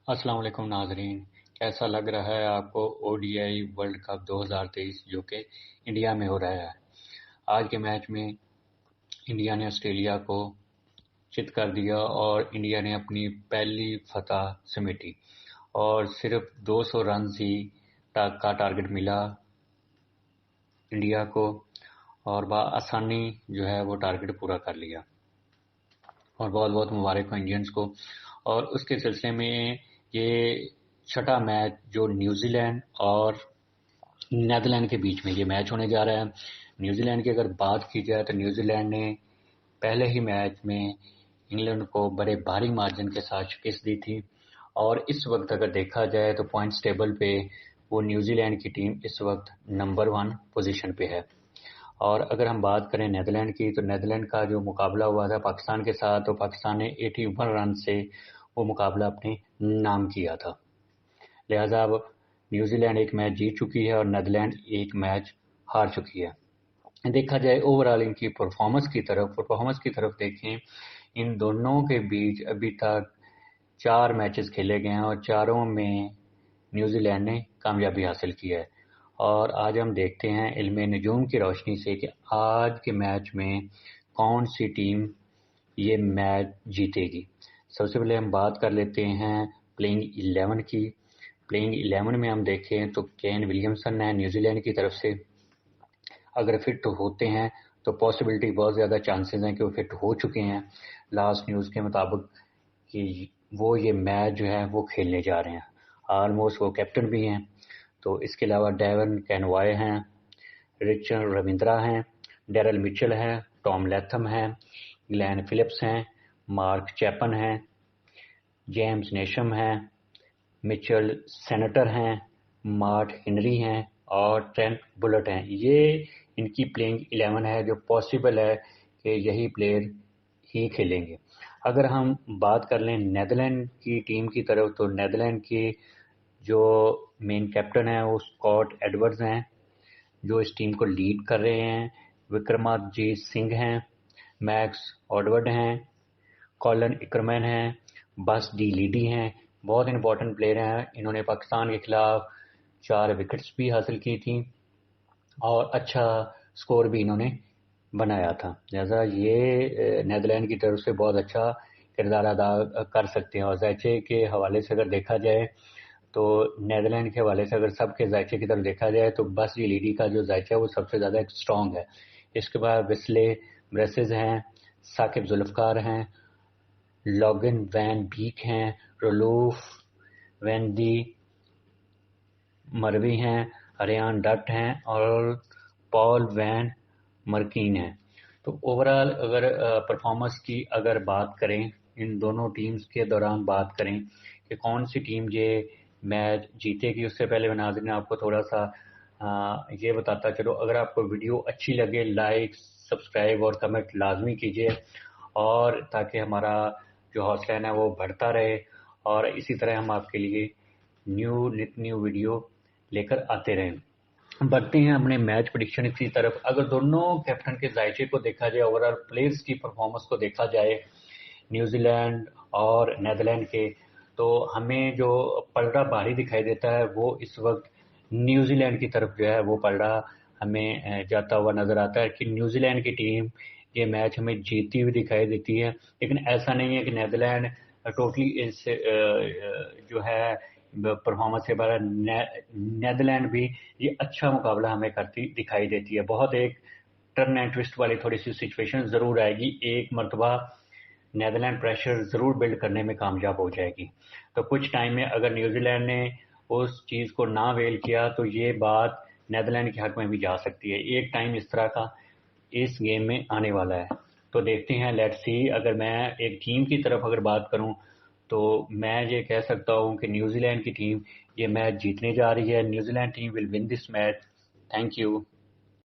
السلام علیکم ناظرین، کیسا لگ رہا ہے آپ کو ODI ورلڈ کپ 2023 جو کہ انڈیا میں ہو رہا ہے؟ آج کے میچ میں انڈیا نے آسٹریلیا کو چت کر دیا اور انڈیا نے اپنی پہلی فتح سمیٹی اور صرف 200 رنز ہی کا ٹارگٹ ملا انڈیا کو اور بآسانی جو ہے وہ ٹارگٹ پورا کر لیا اور بہت بہت مبارک ہو انڈینز کو۔ اور اس کے سلسلے میں یہ چھٹا میچ جو نیوزی لینڈ اور نیدرلینڈ کے بیچ میں یہ میچ ہونے جا رہا ہے۔ نیوزی لینڈ کی اگر بات کی جائے تو نیوزی لینڈ نے پہلے ہی میچ میں انگلینڈ کو بڑے بھاری مارجن کے ساتھ شکست دی تھی اور اس وقت اگر دیکھا جائے تو پوائنٹس ٹیبل پہ وہ نیوزی لینڈ کی ٹیم اس وقت نمبر 1 پوزیشن پہ ہے۔ اور اگر ہم بات کریں نیدرلینڈ کی تو نیدرلینڈ کا جو مقابلہ ہوا تھا پاکستان کے ساتھ تو پاکستان نے 81 رن سے وہ مقابلہ اپنے نام کیا تھا، لہذا اب نیوزی لینڈ ایک میچ جیت چکی ہے اور نیدرلینڈ ایک میچ ہار چکی ہے۔ دیکھا جائے اوورآل ان کی پرفارمنس کی طرف دیکھیں، ان دونوں کے بیچ ابھی تک 4 میچز کھیلے گئے ہیں اور چاروں میں نیوزی لینڈ نے کامیابی حاصل کی ہے۔ اور آج ہم دیکھتے ہیں علم نجوم کی روشنی سے کہ آج کے میچ میں کون سی ٹیم یہ میچ جیتے گی۔ سب سے پہلے ہم بات کر لیتے ہیں پلینگ 11 کی۔ پلینگ 11 میں ہم دیکھیں تو کین ولیمسن ہے نیوزی لینڈ کی طرف سے، اگر فٹ ہوتے ہیں تو پاسبلٹی بہت زیادہ چانسز ہیں کہ وہ فٹ ہو چکے ہیں لاسٹ نیوز کے مطابق کہ وہ یہ میچ جو ہے وہ کھیلنے جا رہے ہیں، آلموسٹ وہ کیپٹن بھی ہیں۔ تو اس کے علاوہ ڈیون کینوائے ہیں، رچرڈ رویندرا ہیں، ڈیرل مچل ہیں، ٹام لیتھم ہیں، گلین فلپس ہیں، مارک چیپن ہیں، جیمز نیشم ہیں، مچل سینٹر ہیں، مارٹ ہنری ہیں اور ٹرینٹ بلٹ ہیں۔ یہ ان کی پلینگ 11 ہے جو پاسبل ہے کہ یہی پلیئر ہی کھیلیں گے۔ اگر ہم بات کر لیں نیدرلینڈ کی ٹیم کی طرف تو نیدرلینڈ کی جو مین کیپٹن ہیں وہ اسکاٹ ایڈورڈز ہیں جو اس ٹیم کو لیڈ کر رہے ہیں، وکرماجیت سنگھ ہیں، میکس آڈورڈ ہیں، کالن اکرمین ہیں، بس ڈی لیڈی ہیں، بہت امپورٹنٹ پلیئر ہیں۔ انہوں نے پاکستان کے خلاف 4 وکٹس بھی حاصل کی تھیں اور اچھا سکور بھی انہوں نے بنایا تھا، لہذا یہ نیدرلینڈ کی طرف سے بہت اچھا کردار ادا کر سکتے ہیں۔ اور ذائچے کے حوالے سے اگر دیکھا جائے تو نیدرلینڈ کے حوالے سے اگر سب کے ذائچے کی طرف دیکھا جائے تو بس ڈی لیڈی کا جو ذائچہ ہے وہ سب سے زیادہ اسٹرانگ ہے۔ اس کے بعد ویسلے بریسز ہیں، ثاقب ذوالفقار ہیں، لوگن وین بیک ہیں، رولوف وین دی مروی ہیں، اریان ڈٹ ہیں اور پال وین مرکین ہیں۔ تو اوورآل اگر پرفارمنس کی اگر بات کریں ان دونوں ٹیمز کے دوران بات کریں کہ کون سی ٹیم یہ میچ جیتے گی، اس سے پہلے میں ناظرین آپ کو تھوڑا سا یہ بتاتا چلو، اگر آپ کو ویڈیو اچھی لگے لائک سبسکرائب اور کمنٹ لازمی کیجیے اور تاکہ ہمارا جو حوصلہ ہے وہ بڑھتا رہے اور اسی طرح ہم آپ کے لیے نیو ویڈیو لے کر آتے رہیں۔ بڑھتے ہیں اپنے میچ پریڈکشن کی طرف۔ اگر دونوں کیپٹن کے ذائچے کو دیکھا جائے، اوورآل پلیئرز کی پرفارمنس کو دیکھا جائے نیوزی لینڈ اور نیدرلینڈ کے، تو ہمیں جو پلڑا بھاری دکھائی دیتا ہے وہ اس وقت نیوزی لینڈ کی طرف جو ہے وہ پلڑا ہمیں جاتا ہوا نظر آتا ہے کہ نیوزی لینڈ کی ٹیم یہ میچ ہمیں جیتی ہوئی دکھائی دیتی ہے، لیکن ایسا نہیں ہے کہ نیدرلینڈ ٹوٹلی اس جو ہے پرفارمنس کے بارے نیدرلینڈ بھی یہ اچھا مقابلہ ہمیں کرتی دکھائی دیتی ہے۔ بہت ایک ٹرن اینڈ ٹوسٹ والی تھوڑی سی سچویشن ضرور آئے گی، ایک مرتبہ نیدرلینڈ پریشر ضرور بلڈ کرنے میں کامیاب ہو جائے گی۔ تو کچھ ٹائم میں اگر نیوزی لینڈ نے اس چیز کو نہ ویل کیا تو یہ بات نیدرلینڈ کے حق میں بھی جا سکتی ہے۔ ایک ٹائم اس طرح کا اس گیم میں آنے والا ہے، تو دیکھتے ہیں، لیٹس سی۔ اگر میں ایک ٹیم کی طرف اگر بات کروں تو میں یہ کہہ سکتا ہوں کہ نیوزی لینڈ کی ٹیم یہ میچ جیتنے جا رہی ہے۔ New Zealand team will one this match. Thank you.